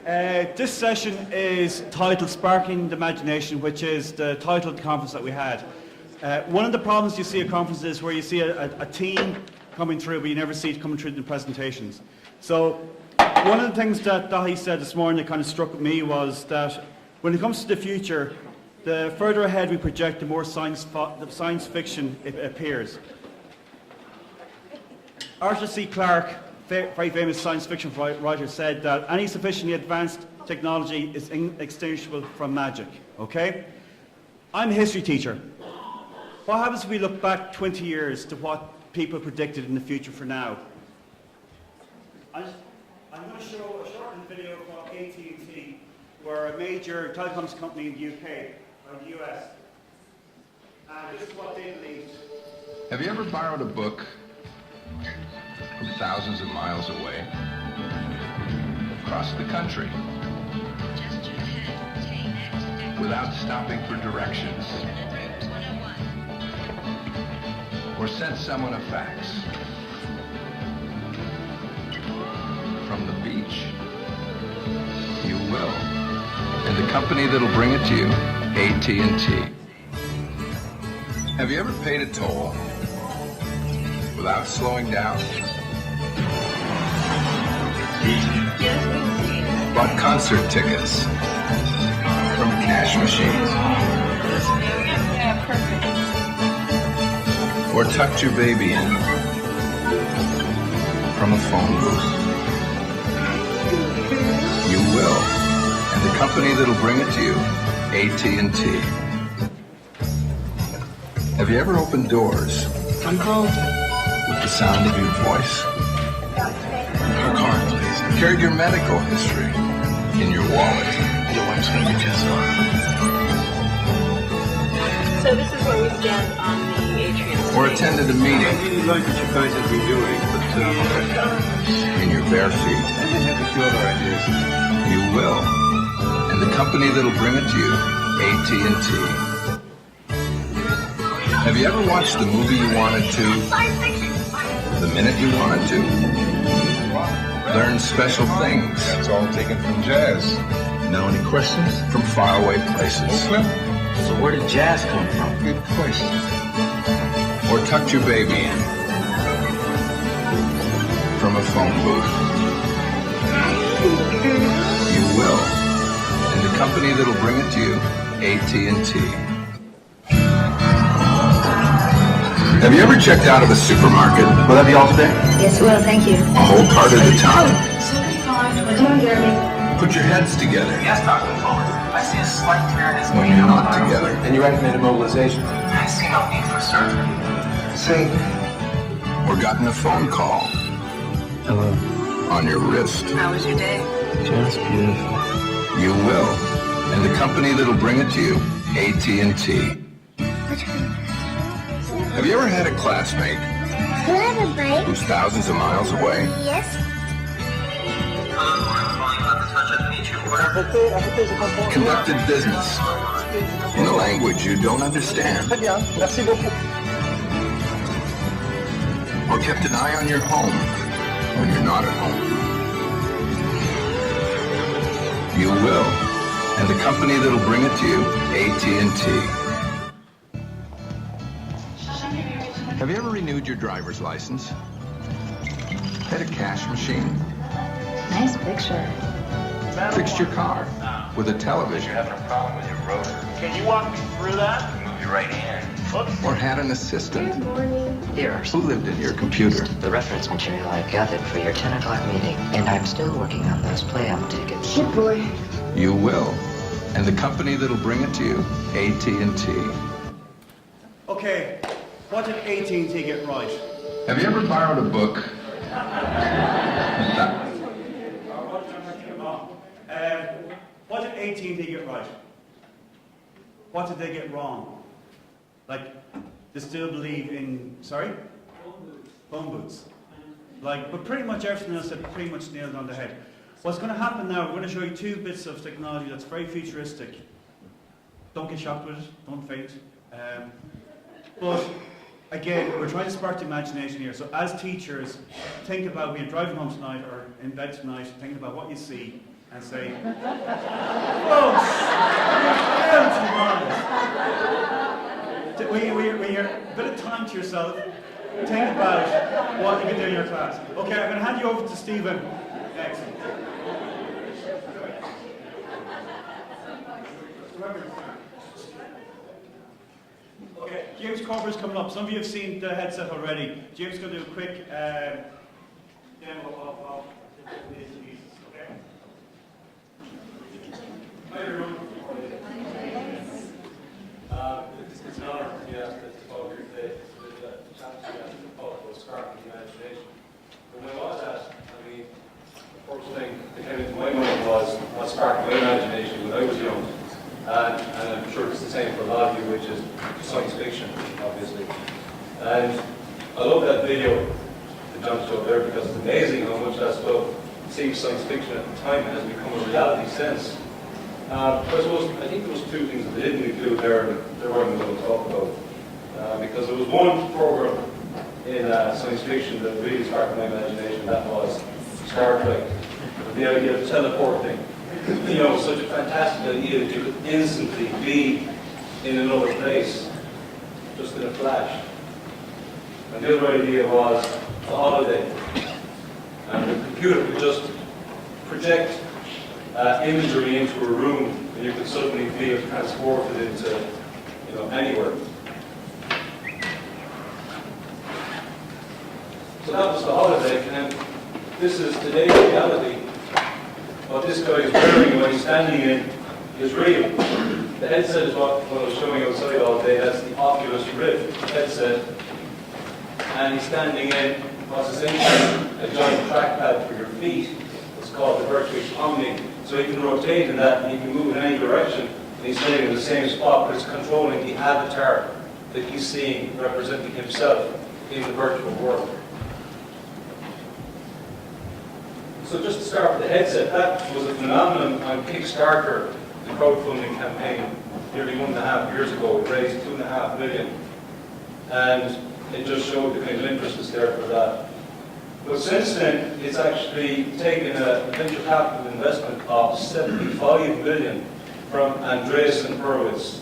This session is titled Sparking the Imagination, which is the title of the conference that we had. One of the problems you see at conferences is where you see a team coming through, but you never see it coming through in the presentations. So one of the things that Dahi said this morning that kind of struck me was that when it comes to the future, the further ahead we project, the more science fiction it appears. Arthur C. Clarke, very famous science fiction writer, said that any sufficiently advanced technology is inextinguishable from magic, okay? I'm a history teacher. What happens if we look back 20 years to what people predicted in the future for now? I'm going to show a shortened video from AT&T, where a major telecoms company in the UK, or the US, and this is what they believed. Have you ever borrowed a book from thousands of miles away, across the country, without stopping for directions, or sent someone a fax from the beach? You will, and the company that'll bring it to you, AT&T. Have you ever paid a toll without slowing down? Bought concert tickets from cash machines? Or tucked your baby in from a phone booth? You will, and the company that'll bring it to you, AT&T. Have you ever opened doors with the sound of your voice? Your card, please. Carried your medical history in your wallet. Your wife's gonna be just fine. So this is where we stand on the atrium. Or attended a meeting. I really like what you guys have been doing, but in your bare feet. I didn't have a few other ideas. You will, and the company that'll bring it to you, AT&T. Have you ever watched the movie you wanted to, the minute you wanted to? Learn special things. That's all taken from jazz. Know any questions? From faraway places. So where did jazz come from? Good question. Or tucked your baby in from a phone booth. You will, and the company that'll bring it to you, AT&T. Have you ever checked out of a supermarket? Will that be all today? Yes, well, thank you. A whole cart at a time. Come on, Jeremy. Put your heads together. Yes, Dr. Fuller. I see a slight tear in his When you're not together. And you recommended mobilization. I see no need for surgery. See? Or gotten a phone call Hello. on your wrist. How was your day? Just beautiful. You will, and the company that'll bring it to you, AT&T. Have you ever had a classmate Can I have a bite? who's thousands of miles away? Yes. Conducted business in a language you don't understand? Or kept an eye on your home when you're not at home? You will, and the company that'll bring it to you, AT&T. Have you ever renewed your driver's license? Had a cash machine? Nice picture. Fixed your car with a television? You're having a problem with your rotor. Can you walk me through that? Move your right hand. Or had an assistant Here are who lived in your computer? the reference material I gathered for your 10 o'clock meeting, and I'm still working on those play-out tickets. Good boy. You will, and the company that'll bring it to you, AT&T. Okay, what did AT&T get right? Have you ever borrowed a book? What did AT&T get right? What did they get wrong? Like, they still believe in, sorry? Phone booths. Like, but pretty much everything else that pretty much nailed on the head. What's going to happen now, we're going to show you two bits of technology that's very futuristic. Don't get shocked with it, don't faint. But again, we're trying to spark the imagination here. So as teachers, think about when you're driving home tonight or in bed tonight, thinking about what you see and say, folks, down to when you're a bit of time to yourself, think about what you can do in your class. Okay, I'm going to hand you over to Stephen. Excellent. Okay, James Corber's coming up. Some of you have seen the headset already. James is going to do a quick demo of these pieces. Okay? Hi everyone. It's an honor to be asked to talk here today. It's a chance to be asked to talk about sparking the imagination. But when I was asked, the first thing that came into my mind was what sparked my imagination when I was young. And I'm sure it's the same for a lot of you, which is science fiction, obviously. And I love that video that John showed there because it's amazing how much that stuff seems science fiction at the time and has become a reality since. But I think there was two things that they didn't include there that they weren't going to talk about. Because there was one program in science fiction that really sparked my imagination, that was Star Trek. The idea of teleporting. You know, such a fantastic idea that you could instantly be in another place, just in a flash. And the other idea was a holiday. And the computer could just project imagery into a room, and you could suddenly feel transported into, you know, anywhere. So that was the holiday, and this is today's reality. What this guy is wearing when he's standing in is real. The headset is what I was showing outside all day. That's the Oculus Rift headset. And he's standing in what's essentially a giant trackpad for your feet. It's called the Virtuix Omni. So he can rotate in that and he can move in any direction. And he's staying in the same spot, but it's controlling the avatar that he's seeing representing himself in the virtual world. So just to start with the headset, that was a phenomenon on Kickstarter, the crowdfunding campaign, nearly 1.5 years ago. It raised $2.5 million. And it just showed the kind of interest that's there for that. But since then, it's actually taken a venture capital investment of $75 million from Andreessen Horowitz.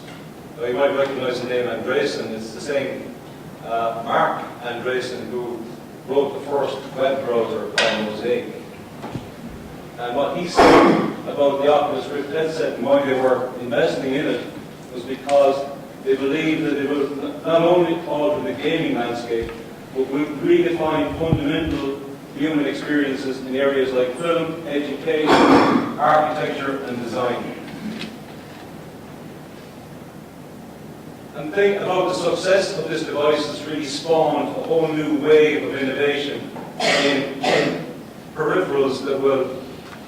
Now, you might recognize the name Andreessen. It's the same Mark Andreessen who wrote the first web browser called Mosaic. And what he said about the Oculus Rift headset and why they were investing in it was because they believed that it would not only alter the gaming landscape, but would redefine fundamental human experiences in areas like film, education, architecture, and design. And think about the success of this device that's really spawned a whole new wave of innovation in peripherals that will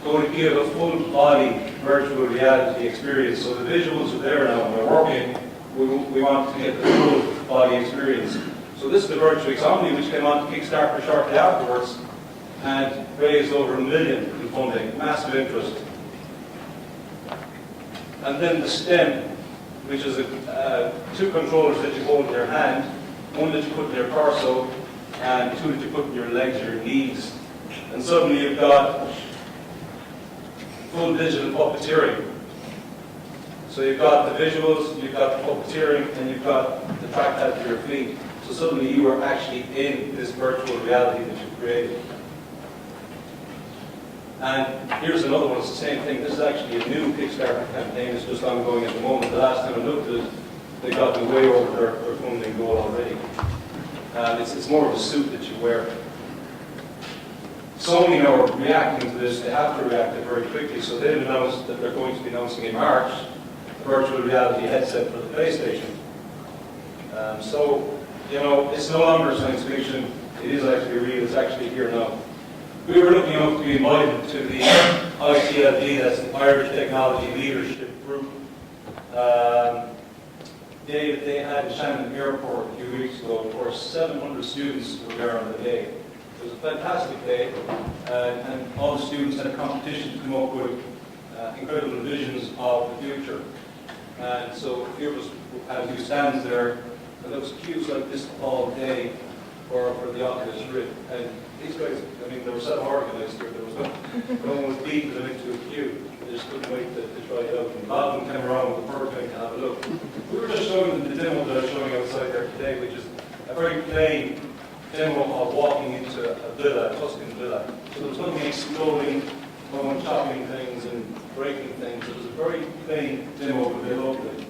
going to give a full-body virtual reality experience. So the visuals are there now, and they're working. We want to get the full-body experience. So this is the Virtuix Omni, which came on to Kickstarter shortly afterwards, and raised over $1 million in funding, massive interest. And then the STEM, which is two controllers that you hold in your hand, one that you put in your torso, and two that you put in your legs or your knees. And suddenly you've got full digital puppeteering. So you've got the visuals, you've got the puppeteering, and you've got the trackpad for your feet. So suddenly you are actually in this virtual reality that you've created. And here's another one, it's the same thing. This is actually a new Kickstarter campaign. It's just ongoing at the moment. The last time I looked at it, they got way over their funding goal already. And it's more of a suit that you wear. Sony are reacting to this. They have to react very quickly. So they've announced that they're going to be announcing in March a virtual reality headset for the PlayStation. So, you know, it's no longer science fiction. It is actually real. It's actually here now. We were looking up to be invited to the ITLD, that's the Irish Technology Leadership Group. They had in Shannon Airport a few weeks ago. Of course, 700 students were there on the day. It was a fantastic day, and all the students had a competition to come up with incredible visions of the future. And so a few of us had a few stands there, and there was queues like this all day. for the Oculus Rift. And these guys, I mean, they were self-organized here. There was no one was beating them into a queue. They just couldn't wait to try it out. And a lot of them came around with the fur thing to have a look. We were just showing them the demo that I was showing outside there today, which is a very plain demo of walking into a villa, a Tuscan villa. So there was nothing exploding, no one chopping things and breaking things. It was a very plain demo of the locally.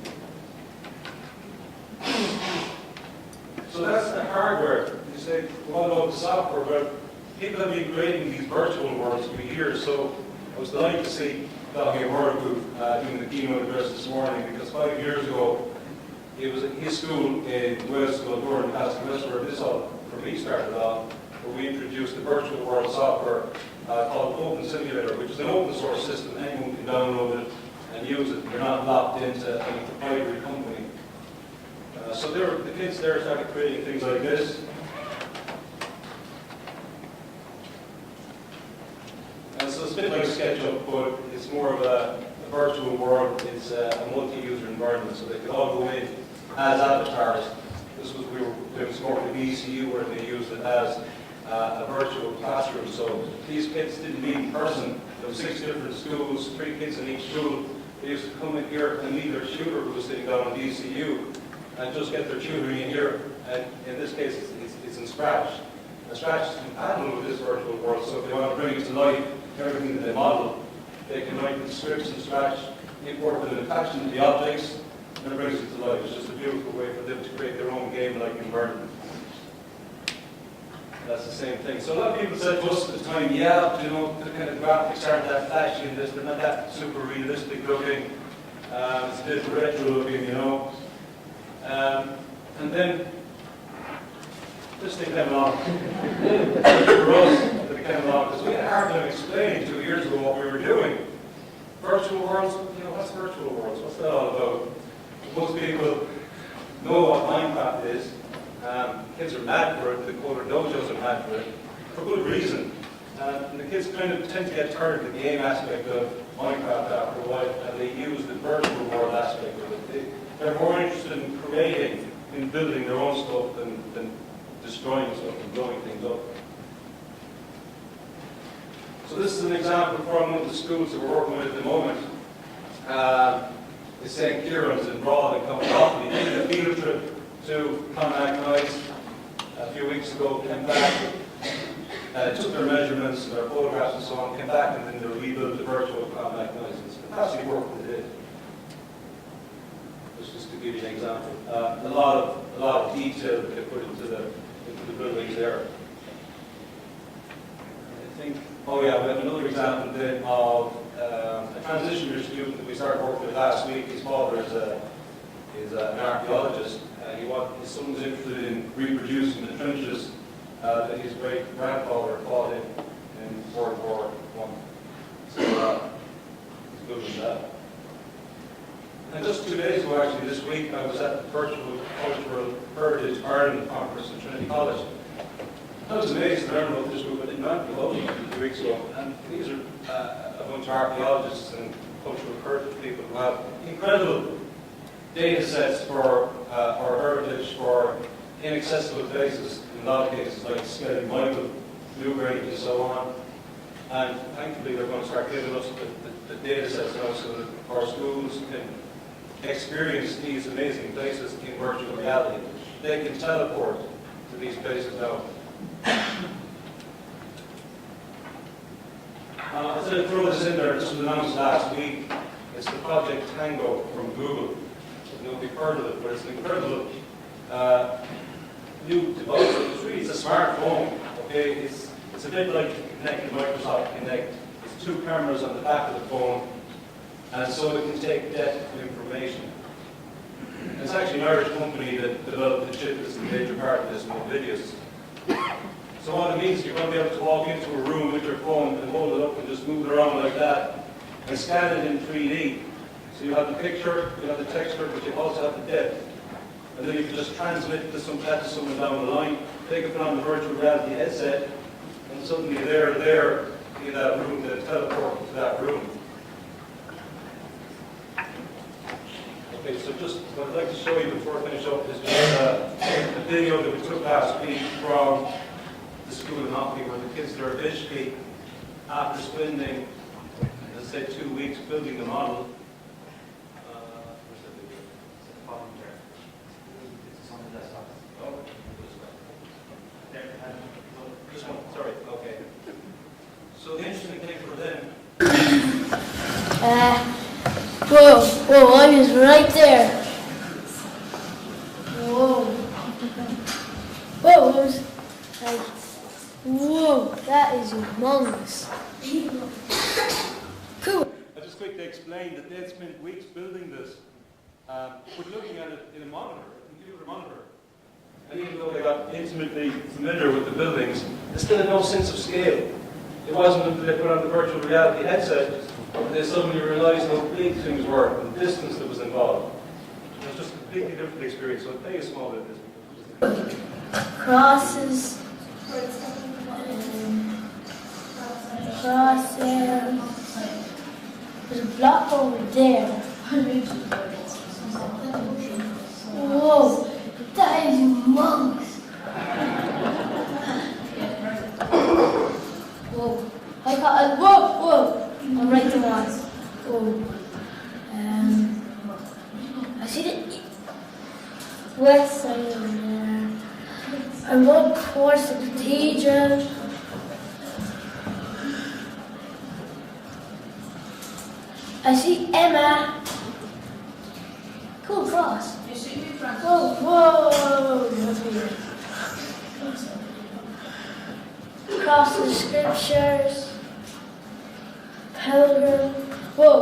So that's the hardware. You say, what about the software? Well, people have been creating these virtual worlds for years. So I was delighted to see Dr. Murphy doing the keynote address this morning, because 5 years ago, it was at his school in Wales School in Castlewest where this all, for me, started off, where we introduced the virtual world software called Open Simulator, which is an open source system. Anyone can download it and use it. You're not locked into any proprietary company. So the kids there started creating things like this. And so it's a bit like SketchUp, but it's more of a virtual world. It's a multi-user environment, so they could all go in as avatars. This was, we were doing some work with ECU where they used it as a virtual classroom. So these kids didn't meet in person. There were 6 different schools, 3 kids in each school. They used to come in here and meet their tutor who was sitting down on the ECU and just get their tutoring in here. And in this case, it's in Scratch. And Scratch is compatible with this virtual world, so if they want to bring it to life, everything that they model, they can write the scripts in Scratch, import them and attach them to the objects, and it brings it to life. It's just a beautiful way for them to create their own game-like environment. That's the same thing. So a lot of people said to us at the time, yeah, you know, the kind of graphics aren't that flashy in this, they're not that super realistic looking, it's a bit retro looking, you know. And then this thing came along. For us, it came along because we had a hard time explaining 2 years ago what we were doing. Virtual worlds, you know, what's virtual worlds? What's that all about? Most people know what Minecraft is. Kids are mad for it, the Coder Dojos are mad for it, for good reason. And the kids kind of tend to get tired of the game aspect of Minecraft after a while, and they use the virtual world aspect of it. They're more interested in creating, in building their own stuff than destroying stuff and blowing things up. So this is an example from one of the schools that we're working with at the moment. It's St. Kieran's in Broad and County. They did a field trip to Connacht a few weeks ago, came back, took their measurements, their photographs and so on, came back and then they rebuilt the virtual Connacht Nice. It's fantastic work that they did. Just to give you an example. A lot of detail that they put into the buildings there. I think, oh yeah, we have another example then of a transition year student that we started working with last week. His father is an archaeologist. His son was interested in reproducing the trenches that his great-grandfather fought in World War I. So he's good with that. And just 2 days ago, actually, this week, I was at the Virtual Cultural Heritage Ireland Conference in Trinity College. I was amazed to learn about this group. I didn't know anything about them a few weeks ago. And these are a bunch of archaeologists and cultural heritage people who have incredible data sets for our heritage, for inaccessible places, in a lot of cases, like Skelly Michael, Newgrange, and so on. And thankfully, they're going to start giving us the data sets now so that our schools can experience these amazing places in virtual reality. They can teleport to these places now. I said I'd throw this in there. This was announced last week. It's the Project Tango from Google. I don't know if you've heard of it, but it's an incredible new device. It's a smartphone. Okay, it's a bit like Kinect, Microsoft Kinect. It's 2 cameras on the back of the phone, and so it can take depth of information. And it's actually an Irish company that developed the chip that's the major part of this, Movidius. So what it means is you're going to be able to walk into a room with your phone and hold it up and just move it around like that and scan it in 3D. So you have the picture, you have the texture, but you also have the depth. And then you can just transmit that to someone down the line, take it on the virtual reality headset, and suddenly they're there in that room, they teleport to that room. Okay, so just what I'd like to show you before I finish up is just a video that we took last week from the school in Offaly where the kids are basically, after spending, let's say, 2 weeks building the model. Where's that video? Bottom there. It's on the desktop. Oh, this one, sorry, okay. So the interesting thing for them. Whoa, I was right there. Whoa. Whoa, I was like, whoa, that is humongous. Cool. I'll just quickly explain that they'd spent weeks building this, but looking at it in a monitor, a computer monitor. And even though they got intimately familiar with the buildings, they still had no sense of scale. It wasn't until they put on the virtual reality headset that they suddenly realized how big things were and the distance that was involved. It was just a completely different experience, so I'll tell you a small bit of this. Crosses. Crosses. There's a block over there. Whoa, that is humongous. Whoa, I got whoa. I'm right there once. Whoa. I see the west side over there. I walk towards the cathedral. I see Emma. Cool cross. Whoa. That's weird. Cross the scriptures. Pilgrim. Whoa.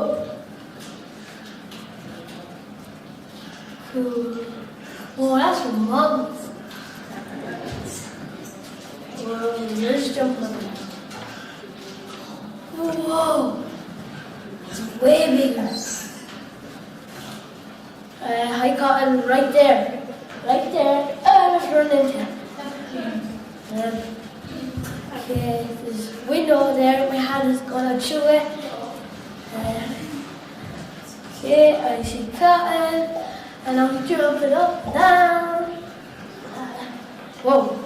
Cool. Whoa, that's humongous. Whoa, there's jumping up. Whoa. It's way bigger. I caught it right there. Right there. Let's run into it. Okay, there's a window there. My hand is going through it. Okay, I see cotton. And I'm jumping up and down. Whoa.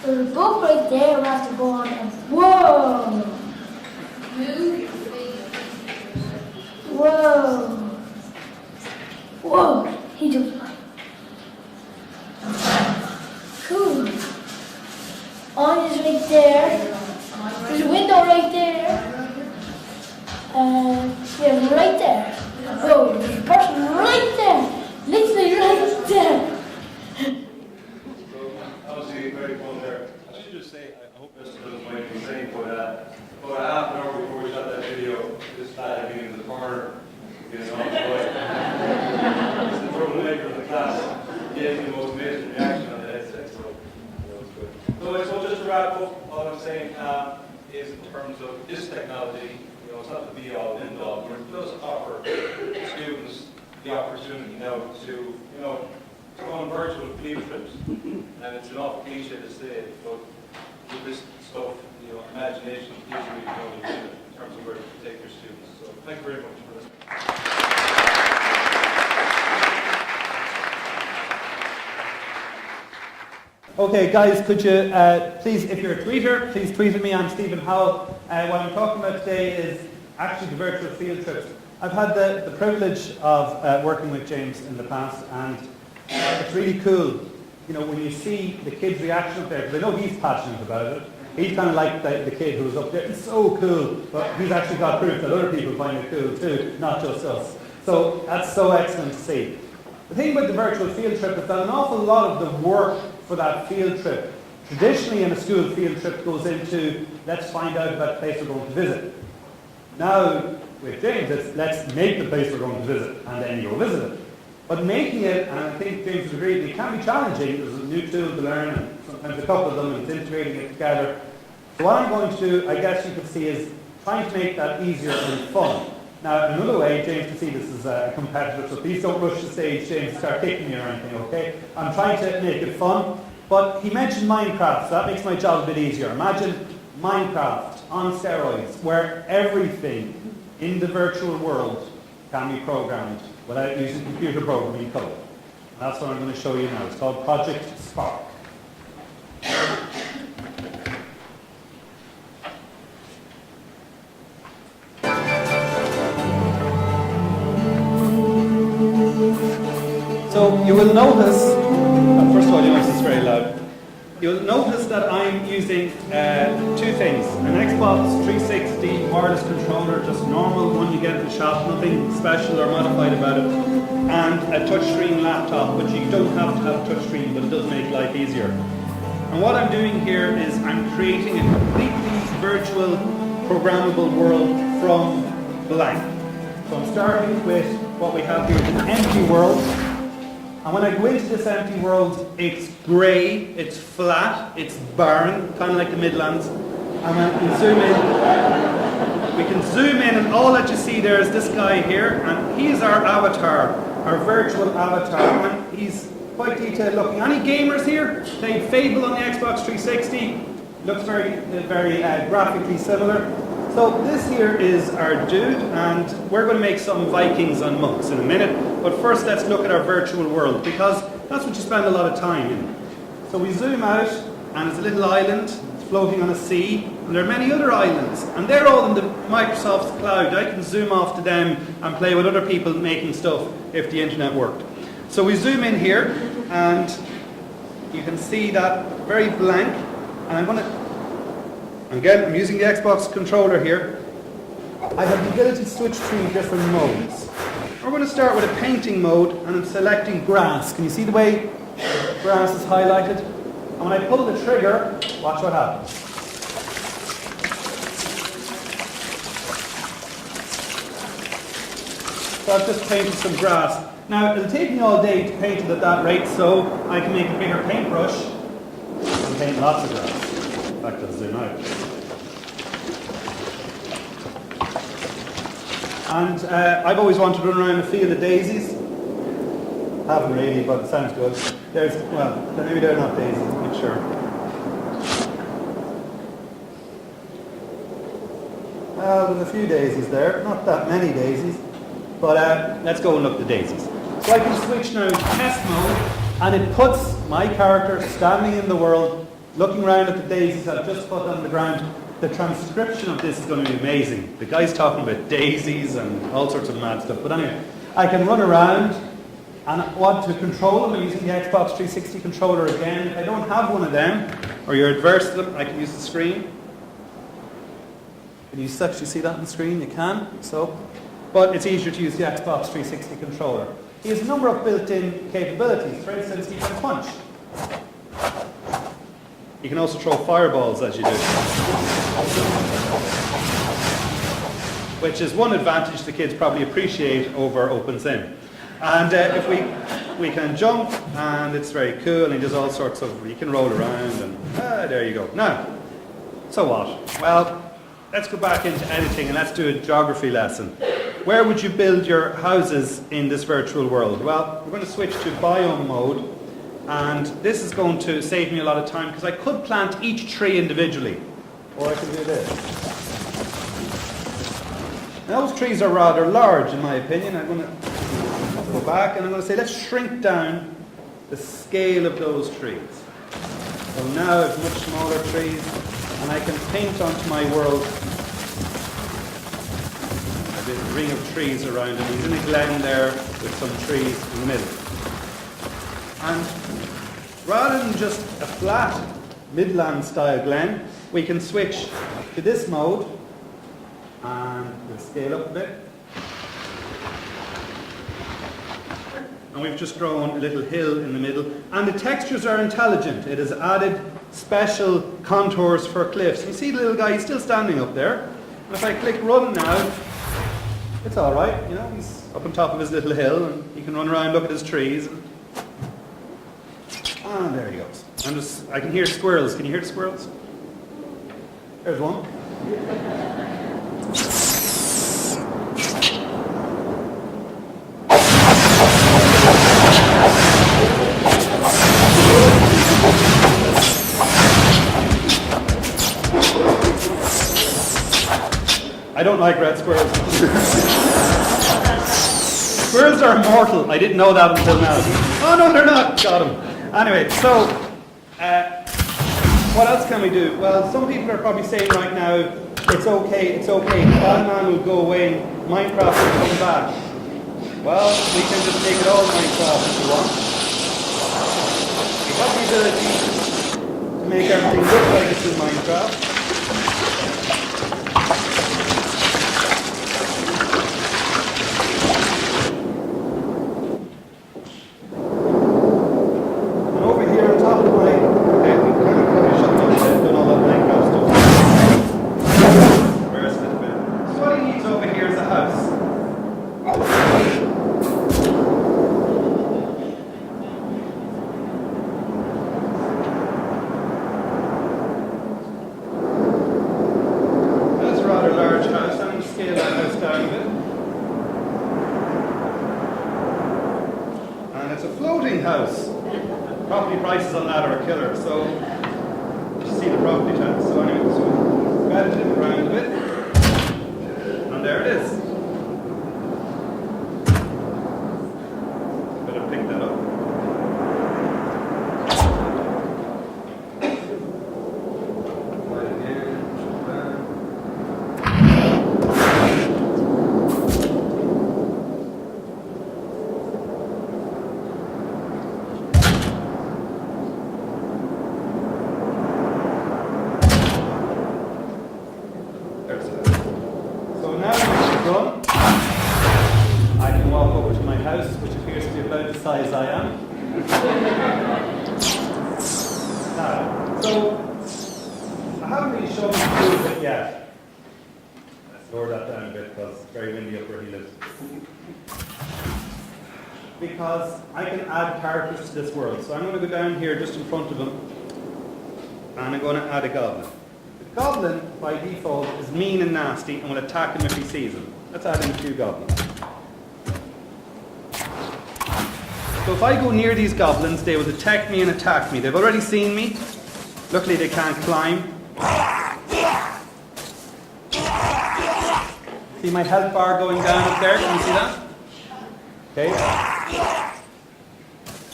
There's a book right there we have to go on. And whoa. Whoa. He jumped. Cool. On is right there. There's a window right there. Yeah, right there. Whoa, there's a person right there. Literally right there. Obviously, very fun there. I should just say, I hope this doesn't mind me saying, but about half an hour before we shot that video, this lad had been in the corner, getting on his way. He's the troublemaker of the class. He gave the most amazing reaction on the headset, so that was good. So just to wrap up, all I'm saying is in terms of this technology, it's not the be-all and end-all, but it does offer students the opportunity now to, go on virtual field trips. And it's an awful cliche to say it, but with this stuff, imagination is usually the only limit in terms of where to take your students. So thank you very much for listening. Okay, guys, could you please, if you're a tweeter, please tweet at me. I'm Stephen Howell. What I'm talking about today is actually the virtual field trips. I've had the privilege of working with James in the past, and it's really cool, when you see the kid's reaction up there, because I know he's passionate about it. He's kind of like the kid who was up there. It's so cool, but he's actually got proof that other people find it cool too, not just us. So that's so excellent to see. The thing about the virtual field trip is that an awful lot of the work for that field trip, traditionally in a school field trip, goes into let's find out about the place we're going to visit. Now, with James, it's let's make the place we're going to visit, and then you go visit it. But making it, and I think James would agree, it can be challenging. There's a new tool to learn, and sometimes a couple of them, and it's integrating it together. So what I'm going to do, I guess you could see, is trying to make that easier and fun. Now, another way, James can see this is a competitor, so please don't rush the stage, James, and start kicking me or anything, okay? I'm trying to make it fun, but he mentioned Minecraft, so that makes my job a bit easier. Imagine Minecraft on steroids, where everything in the virtual world can be programmed without using computer programming code. And that's what I'm going to show you now. It's called Project Spark. So you will notice, first of all, you notice it's very loud. You'll notice that I'm using two things. An Xbox 360 wireless controller, just normal one you get in the shop, nothing special or modified about it, and a touchscreen laptop, which you don't have to have a touchscreen, but it does make life easier. And what I'm doing here is I'm creating a completely virtual, programmable world from blank. So I'm starting with what we have here, an empty world. And when I go into this empty world, it's grey, it's flat, it's barren, kind of like the Midlands. And when we can zoom in, and all that you see there is this guy here, and he's our avatar, our virtual avatar, and he's quite detailed looking. Any gamers here? Played Fable on the Xbox 360? Looks very graphically similar. So this here is our dude, and we're going to make some Vikings on monks in a minute. But first let's look at our virtual world, because that's what you spend a lot of time in. So we zoom out, and it's a little island, it's floating on a sea, and there are many other islands, and they're all in the Microsoft's cloud. I can zoom off to them and play with other people making stuff if the internet worked. So we zoom in here, and you can see that very blank, and I'm using the Xbox controller here. I have the ability to switch between different modes. We're going to start with a painting mode, and I'm selecting grass. Can you see the way grass is highlighted? And when I pull the trigger, watch what happens. So I've just painted some grass. Now, it'll take me all day to paint it at that rate, so I can make a bigger paintbrush and paint lots of grass. In fact, I'll zoom out. And I've always wanted to run around a field of daisies. Haven't really, but it sounds good. Maybe they're not daisies, I'm not sure. Well, there's a few daisies there, not that many daisies, but let's go and look at the daisies. So I can switch now to test mode, and it puts my character standing in the world, looking around at the daisies I've just put on the ground. The transcription of this is going to be amazing. The guy's talking about daisies and all sorts of mad stuff. But anyway, I can run around, and I want to control them. I'm using the Xbox 360 controller again. If I don't have one of them, or you're adverse to them, I can use the screen. Can you actually see that on the screen? You can. But it's easier to use the Xbox 360 controller. He has a number of built-in capabilities. For instance, he can punch. You can also throw fireballs as you do, which is one advantage the kids probably appreciate over OpenSim. And if we can jump, and it's very cool, and he does all sorts of, you can roll around, and there you go. Now, so what? Well, let's go back into editing, and let's do a geography lesson. Where would you build your houses in this virtual world? Well, we're going to switch to biome mode. And this is going to save me a lot of time, because I could plant each tree individually, or I could do this. Now, those trees are rather large in my opinion. I'm going to go back, and I'm going to say let's shrink down the scale of those trees. So now I have much smaller trees, and I can paint onto my world a bit ring of trees around him. He's in a glen there with some trees in the middle. And rather than just a flat Midland style glen, we can switch to this mode, and we'll scale up a bit. And we've just drawn a little hill in the middle, and the textures are intelligent. It has added special contours for cliffs. You see the little guy, he's still standing up there. And if I click run now, it's all right. You know, he's up on top of his little hill, and he can run around, look at his trees. And there he goes. I can hear squirrels. Can you hear the squirrels? There's one. I don't like red squirrels. Squirrels are immortal. I didn't know that until now. Oh no, they're not. Got him. Anyway, so what else can we do? Well, some people are probably saying right now, it's okay. Batman will go away and Minecraft will come back. Well, we can just make it all Minecraft if you want. We have the ability to make everything look like it's in Minecraft. House. Property prices on that are a killer, so just see the property tax. So anyway, so we've added it around a bit, and there it is. Better pick that up. Because I can add characters to this world. So I'm going to go down here just in front of him and I'm going to add a goblin. The goblin, by default, is mean and nasty and will attack him if he sees him. Let's add in a few goblins. So if I go near these goblins, they will detect me and attack me. They've already seen me. Luckily they can't climb. See my health bar going down up there? Can you see that? Okay.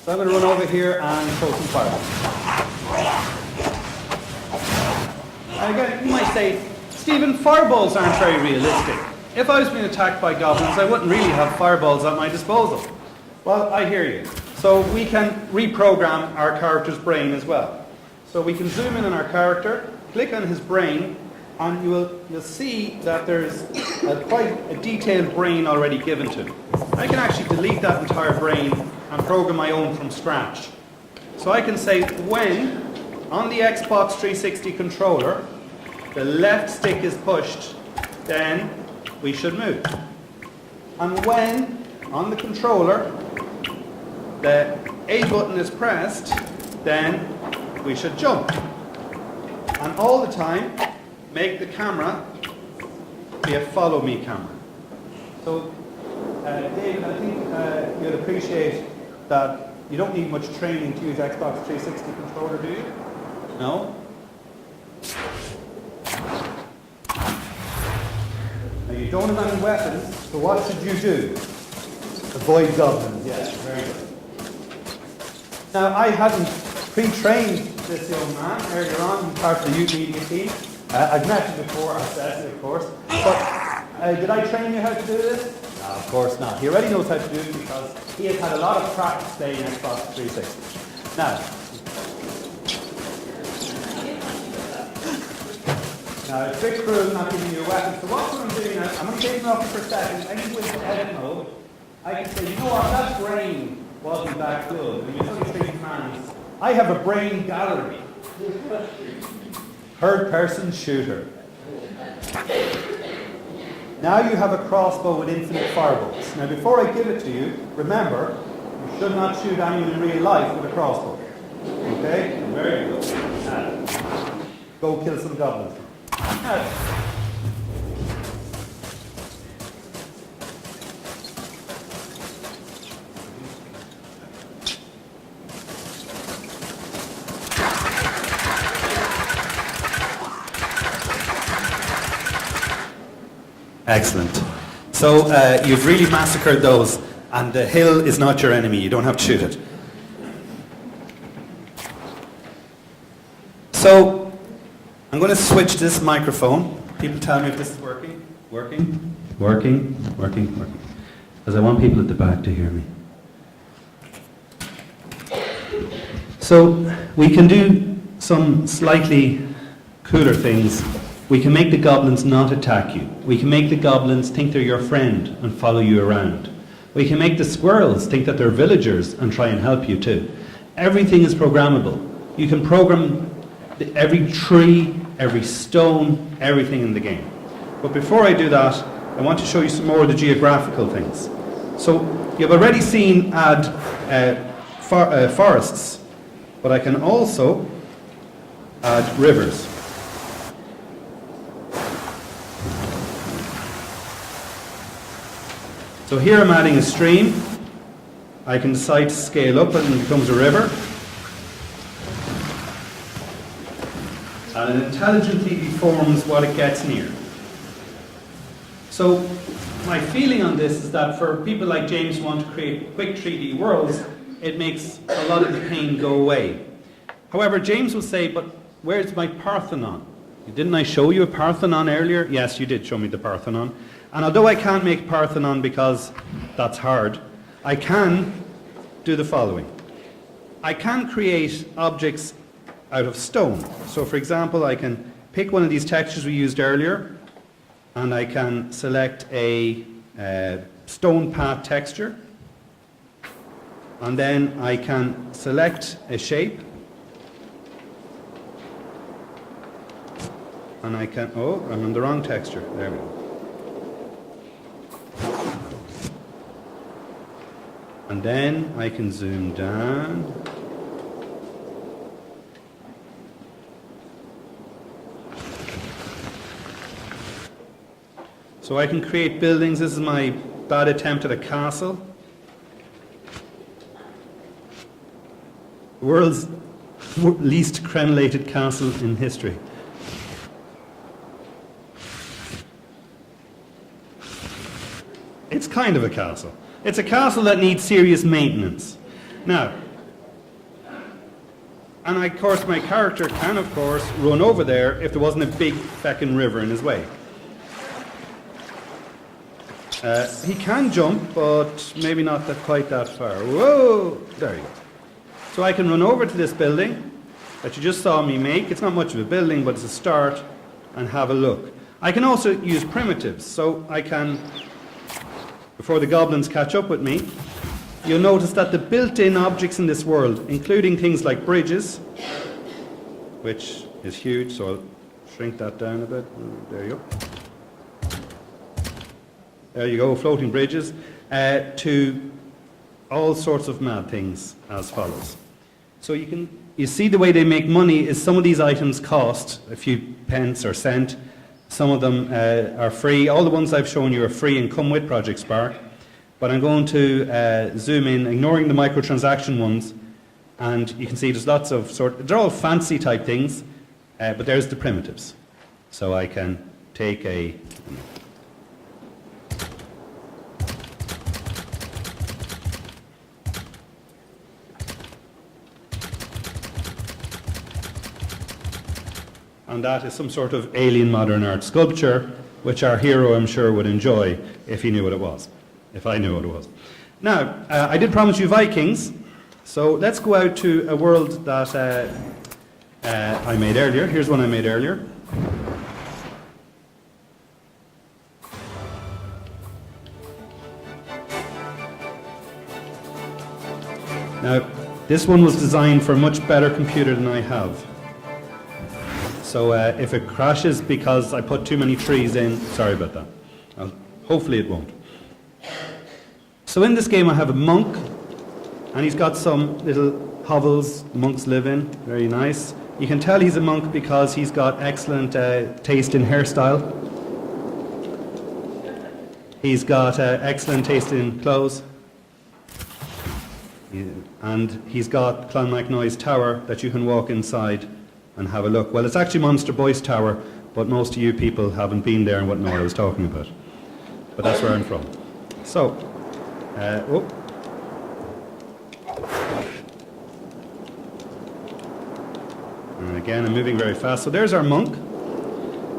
So I'm going to run over here and throw some fireballs. And again, you might say, Stephen, fireballs aren't very realistic. If I was being attacked by goblins, I wouldn't really have fireballs at my disposal. Well, I hear you. So we can reprogram our character's brain as well. So we can zoom in on our character, click on his brain, and you'll see that there's quite a detailed brain already given to him. I can actually delete that entire brain and program my own from scratch. So I can say when, on the Xbox 360 controller, the left stick is pushed, then we should move. And when, on the controller, the A button is pressed, then we should jump. And all the time, make the camera be a follow me camera. So, David, I think you'd appreciate that you don't need much training to use Xbox 360 controller, do you? No? Now you don't have any weapons, so what should you do? Avoid goblins, yes, very good. Now I hadn't pre-trained this young man earlier on, he's part of the youth media team. I've met him before at CESI, of course, but did I train you how to do this? No, of course not. He already knows how to do it because he has had a lot of practice playing Xbox 360. Now, it's a bit cruel not giving you a weapon, so what I'm doing now, I'm going to take him off for a second, I can go into edit mode. I can say, you know what, that brain wasn't that good. When you suddenly speak commands, I have a brain gallery. Third person shooter. Now you have a crossbow with infinite fireballs. Now before I give it to you, remember, you should not shoot anyone in real life with a crossbow. Okay? Very good. Go kill some goblins. Excellent. So you've really massacred those, and the hill is not your enemy. You don't have to shoot it. So I'm going to switch this microphone. People tell me if this is working. Working? Working? Working? Working. Because I want people at the back to hear me. So we can do some slightly cooler things. We can make the goblins not attack you. We can make the goblins think they're your friend and follow you around. We can make the squirrels think that they're villagers and try and help you too. Everything is programmable. You can program every tree, every stone, everything in the game. But before I do that, I want to show you some more of the geographical things. So you've already seen add forests, but I can also add rivers. So here I'm adding a stream. I can decide to scale up and it becomes a river. And it intelligently deforms what it gets near. So my feeling on this is that for people like James who want to create quick 3D worlds, it makes a lot of the pain go away. However, James will say, but where's my Parthenon? Didn't I show you a Parthenon earlier? Yes, you did show me the Parthenon. And although I can't make Parthenon because that's hard, I can do the following. I can create objects out of stone. So for example, I can pick one of these textures we used earlier, and I can select a stone path texture, and then I can select a shape, and I can, oh, I'm on the wrong texture, there we go. And then I can zoom down. So I can create buildings. This is my bad attempt at a castle. The world's least crenellated castle in history. It's kind of a castle. It's a castle that needs serious maintenance. Now, and of course my character can of course run over there if there wasn't a big feckin' river in his way. He can jump, but maybe not quite that far. Whoa! There you go. So I can run over to this building that you just saw me make. It's not much of a building, but it's a start, and have a look. I can also use primitives, so I can, before the goblins catch up with me, you'll notice that the built-in objects in this world, including things like bridges, which is huge, so I'll shrink that down a bit. There you go. There you go, floating bridges, to all sorts of mad things as follows. So you see the way they make money is some of these items cost a few pence or cent. Some of them are free. All the ones I've shown you are free and come with Project Spark. But I'm going to zoom in, ignoring the microtransaction ones, and you can see there's lots of they're all fancy type things, but there's the primitives. So I can take a and that is some sort of alien modern art sculpture, which our hero, I'm sure, would enjoy if he knew what it was, if I knew what it was. Now, I did promise you Vikings, so let's go out to a world that I made earlier. Here's one I made earlier. Now, this one was designed for a much better computer than I have. So if it crashes because I put too many trees in, sorry about that. Hopefully it won't. So in this game I have a monk, and he's got some little hovels monks live in, very nice. You can tell he's a monk because he's got excellent taste in hairstyle. He's got excellent taste in clothes. And he's got Clonmacnoise Tower that you can walk inside and have a look. Well, it's actually Monster Boyce Tower, but most of you people haven't been there and wouldn't know what I was talking about. but that's where I'm from. So, oh. And again, I'm moving very fast. So there's our monk.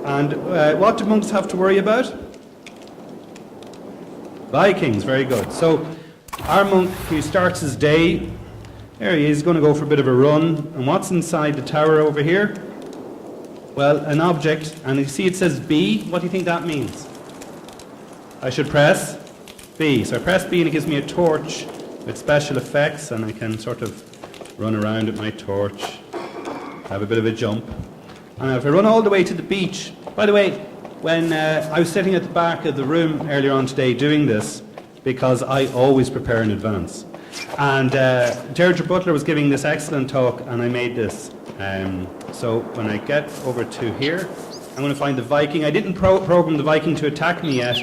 And what do monks have to worry about? Vikings, very good. So our monk, who starts his day, there he is, going to go for a bit of a run. And what's inside the tower over here? Well, an object, and you see it says B. What do you think that means? I should press B. So I press B and it gives me a torch with special effects, and I can sort of run around with my torch, have a bit of a jump. And if I run all the way to the beach, by the way, when I was sitting at the back of the room earlier on today doing this, because I always prepare in advance, and Deirdre Butler was giving this excellent talk, and I made this. So when I get over to here, I'm going to find the Viking. I didn't program the Viking to attack me yet.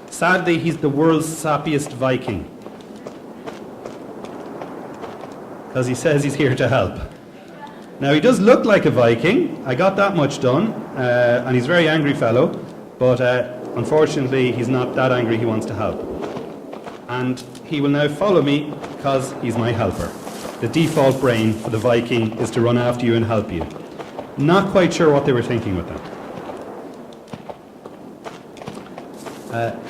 Sadly, he's the world's sappiest Viking, because he says he's here to help. Now, he does look like a Viking. I got that much done, and he's a very angry fellow, but unfortunately, he's not that angry. He wants to help. And he will now follow me because he's my helper. The default brain for the Viking is to run after you and help you. Not quite sure what they were thinking with that.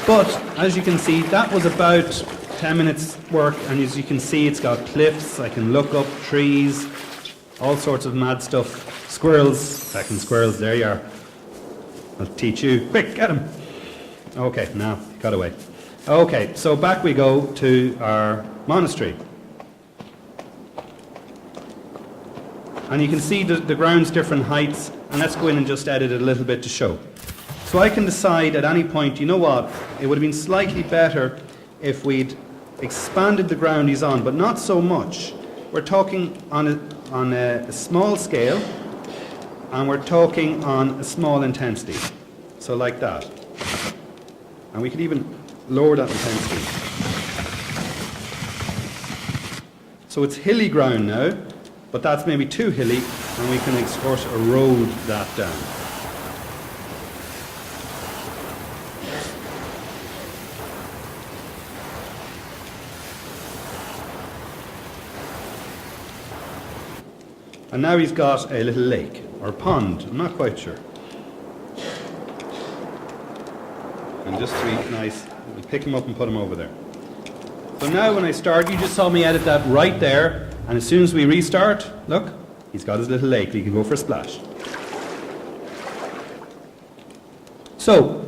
But, as you can see, that was about 10 minutes work, and as you can see, it's got cliffs. I can look up trees, all sorts of mad stuff. Squirrels, second squirrels, there you are. I'll teach you. Quick, get him. Okay, now, got away. Okay, so back we go to our monastery. And you can see the ground's different heights, and let's go in and just edit it a little bit to show. So I can decide at any point, you know what, it would have been slightly better if we'd expanded the ground he's on, but not so much. We're talking on a small scale, and we're talking on a small intensity. So like that. And we could even lower that intensity. So it's hilly ground now, but that's maybe too hilly, and we can, of course, erode that down. And now he's got a little lake, or pond, I'm not quite sure. And just to be nice, we'll pick him up and put him over there. So now when I start, you just saw me edit that right there, and as soon as we restart, look, he's got his little lake, he can go for a splash. So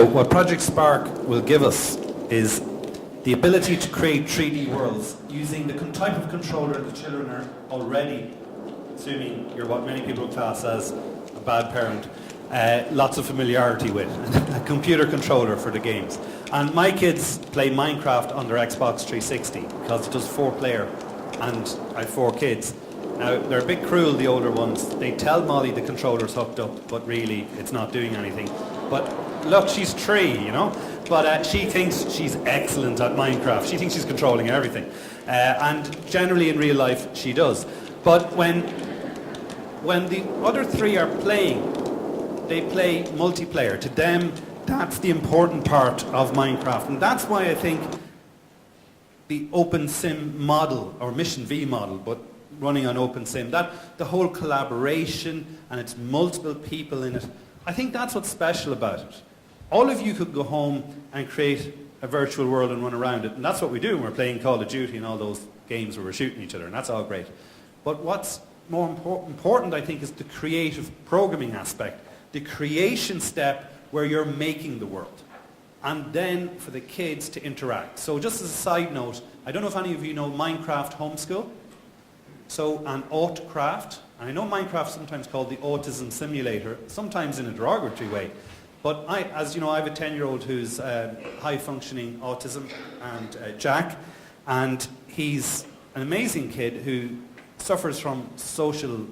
what Project Spark will give us is the ability to create 3D worlds using the type of controller the children are already, assuming you're what many people would class as a bad parent, lots of familiarity with, a computer controller for the games. And my kids play Minecraft on their Xbox 360 because it does 4-player, and I have 4 kids. Now, they're a bit cruel, the older ones. They tell Molly the controller's hooked up, but really it's not doing anything. But look, she's 3, you know? But she thinks she's excellent at Minecraft. She thinks she's controlling everything. And generally in real life, she does. But when the other 3 are playing, they play multiplayer. To them, that's the important part of Minecraft. And that's why I think the OpenSim model, or Mission V model, but running on OpenSim, that the whole collaboration and it's multiple people in it, I think that's what's special about it. All of you could go home and create a virtual world and run around it, and that's what we do when we're playing Call of Duty and all those games where we're shooting each other, and that's all great. But what's more important, I think, is the creative programming aspect, the creation step where you're making the world, and then for the kids to interact. So just as a side note, I don't know if any of you know Minecraft Homeschool, so an Autcraft, and I know Minecraft's sometimes called the Autism Simulator, sometimes in a derogatory way. But as you know, I have a 10-year-old who's high-functioning autism, and Jack, and he's an amazing kid who suffers from social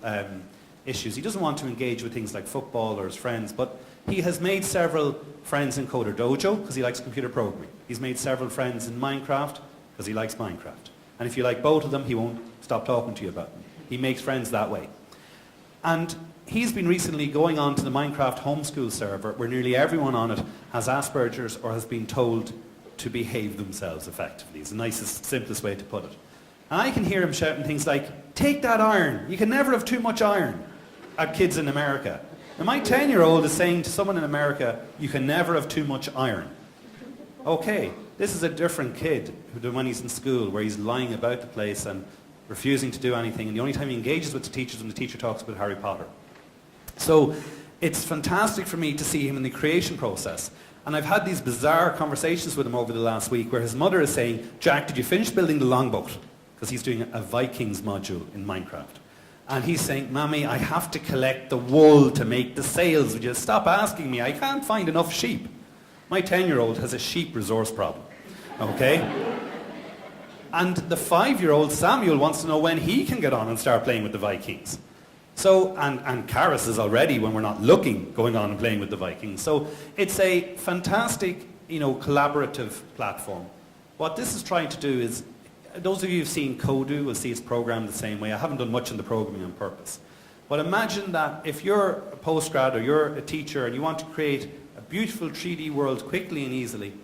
issues. He doesn't want to engage with things like football or his friends, but he has made several friends in Coder Dojo because he likes computer programming. He's made several friends in Minecraft because he likes Minecraft. And if you like both of them, he won't stop talking to you about them. He makes friends that way. And he's been recently going on to the Minecraft homeschool server where nearly everyone on it has Asperger's or has been told to behave themselves effectively. It's the nicest, simplest way to put it. And I can hear him shouting things like, take that iron, you can never have too much iron, at kids in America. And my 10-year-old is saying to someone in America, you can never have too much iron. Okay, this is a different kid than when he's in school, where he's lying about the place and refusing to do anything, and the only time he engages with the teacher is when the teacher talks about Harry Potter. So it's fantastic for me to see him in the creation process. And I've had these bizarre conversations with him over the last week where his mother is saying, Jack, did you finish building the longboat? Because he's doing a Vikings module in Minecraft. And he's saying, Mommy, I have to collect the wool to make the sails. Would you stop asking me? I can't find enough sheep. My 10-year-old has a sheep resource problem. Okay? And the 5-year-old Samuel wants to know when he can get on and start playing with the Vikings. So, and Karis is already, when we're not looking, going on and playing with the Vikings. So it's a fantastic, collaborative platform. What this is trying to do is, those of you who've seen Kodu will see it's programmed the same way. I haven't done much in the programming on purpose. But imagine that if you're a postgrad or you're a teacher and you want to create a beautiful 3D world quickly and easily,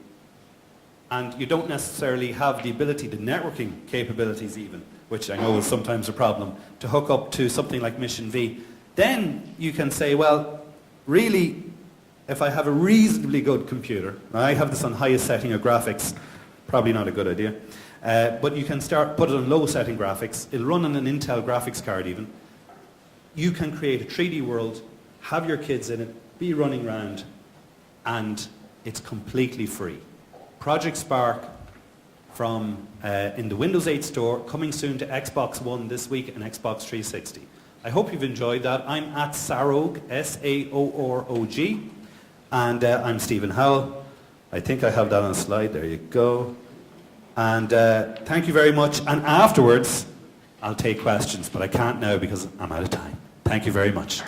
and you don't necessarily have the ability, the networking capabilities even, which I know is sometimes a problem, to hook up to something like Mission V, then you can say, well, really, if I have a reasonably good computer, I have this on highest setting of graphics, probably not a good idea, but you can put it on low setting graphics, it'll run on an Intel graphics card even, you can create a 3D world, have your kids in it, be running around, and it's completely free. Project Spark from in the Windows 8 store, coming soon to Xbox One this week and Xbox 360. I hope you've enjoyed that. I'm at Saorog, S-A-O-R-O-G, and I'm Stephen Howell. I think I have that on a slide. There you go. And thank you very much. And afterwards, I'll take questions, but I can't now because I'm out of time. Thank you very much.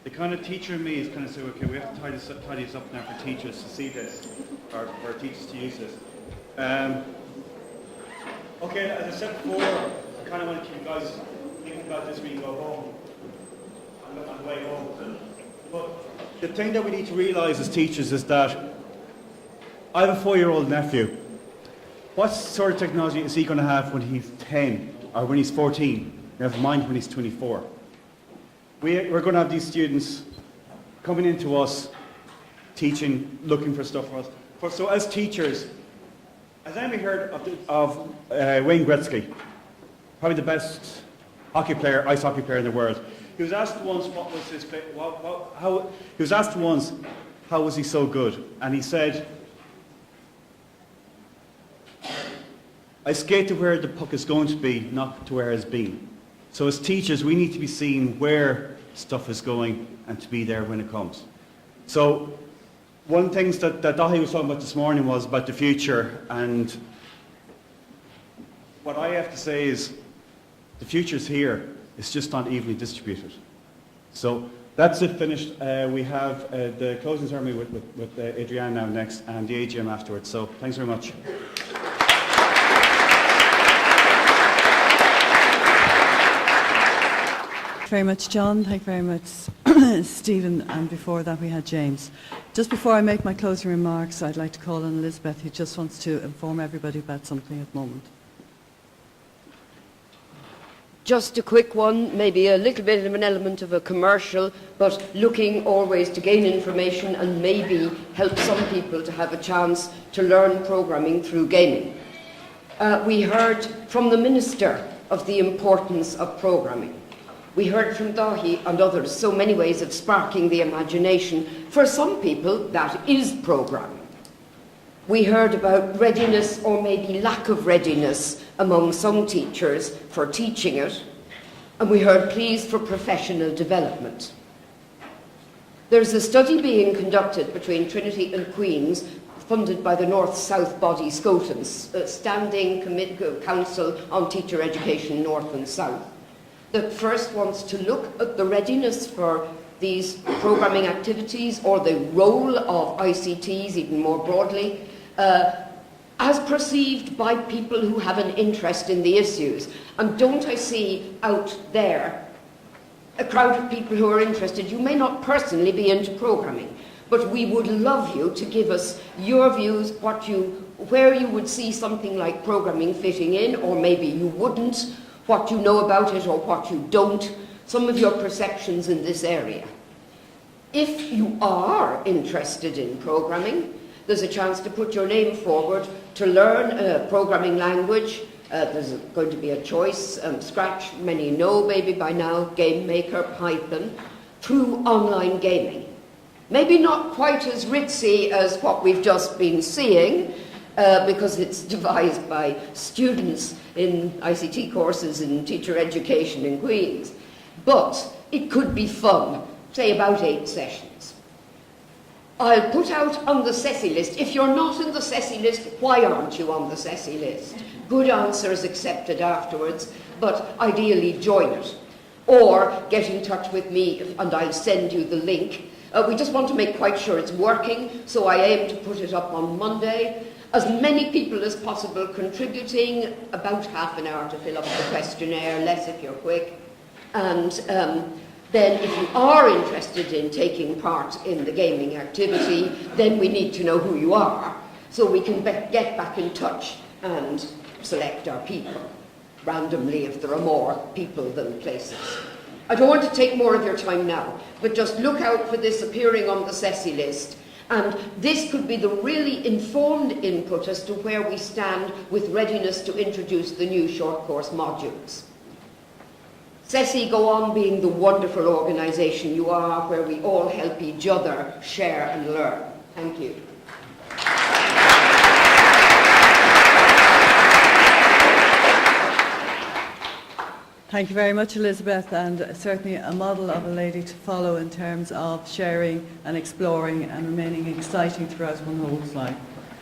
The kind of teacher in me is kind of say, okay, we have to tidy this up now for teachers to see this, or for teachers to use this. Okay, as I said before, I kind of want to keep you guys thinking about this when you go home, on the way home. But the thing that we need to realise as teachers is that I have a 4-year-old nephew. What sort of technology is he going to have when he's 10 or when he's 14? Never mind when he's 24. We're going to have these students coming into us, teaching, looking for stuff for us. So as teachers, has anybody heard of Wayne Gretzky? Probably the best ice hockey player in the world. He was asked once what was his how was he so good? And he said, I skate to where the puck is going to be, not to where it has been. So as teachers, we need to be seeing where stuff is going and to be there when it comes. So one of the things that Dahi was talking about this morning was about the future, and what I have to say is the future's here. It's just not evenly distributed. So that's it finished. We have the closing ceremony with Adrienne now next and the AGM afterwards. So thanks very much. Very much, John. Thank you very much, Stephen. And before that, we had James. Just before I make my closing remarks, I'd like to call on Elizabeth, who just wants to inform everybody about something at the moment. Just a quick one, maybe a little bit of an element of a commercial, but looking always to gain information and maybe help some people to have a chance to learn programming through gaming. We heard from the Minister of the importance of programming. We heard from Dahi and others so many ways of sparking the imagination. For some people, that is programming. We heard about readiness or maybe lack of readiness among some teachers for teaching it. And we heard pleas for professional development. There's a study being conducted between Trinity and Queen's, funded by the North-South body SCOTUS, Standing Council on Teacher Education North and South, that first wants to look at the readiness for these programming activities or the role of ICTs even more broadly as perceived by people who have an interest in the issues. And don't I see out there a crowd of people who are interested? You may not personally be into programming, but we would love you to give us your views, where you would see something like programming fitting in, or maybe you wouldn't, what you know about it or what you don't, some of your perceptions in this area. If you are interested in programming, there's a chance to put your name forward to learn a programming language. There's going to be a choice, Scratch, many know maybe by now, Game Maker, Python, through online gaming. Maybe not quite as ritzy as what we've just been seeing, because it's devised by students in ICT courses in teacher education in Queen's. But it could be fun, say about 8 sessions. I'll put out on the CESI list. If you're not in the CESI list, why aren't you on the CESI list? Good answers accepted afterwards, but ideally join it. Or get in touch with me and I'll send you the link. We just want to make quite sure it's working, so I aim to put it up on Monday. As many people as possible contributing, about half an hour to fill up the questionnaire, less if you're quick. And then if you are interested in taking part in the gaming activity, then we need to know who you are, so we can get back in touch and select our people, randomly if there are more people than places. I don't want to take more of your time now, but just look out for this appearing on the CESI list. And this could be the really informed input as to where we stand with readiness to introduce the new short course modules. CESI, go on being the wonderful organisation you are, where we all help each other share and learn. Thank you. Thank you very much, Elizabeth, and certainly a model of a lady to follow in terms of sharing and exploring and remaining exciting throughout one whole life.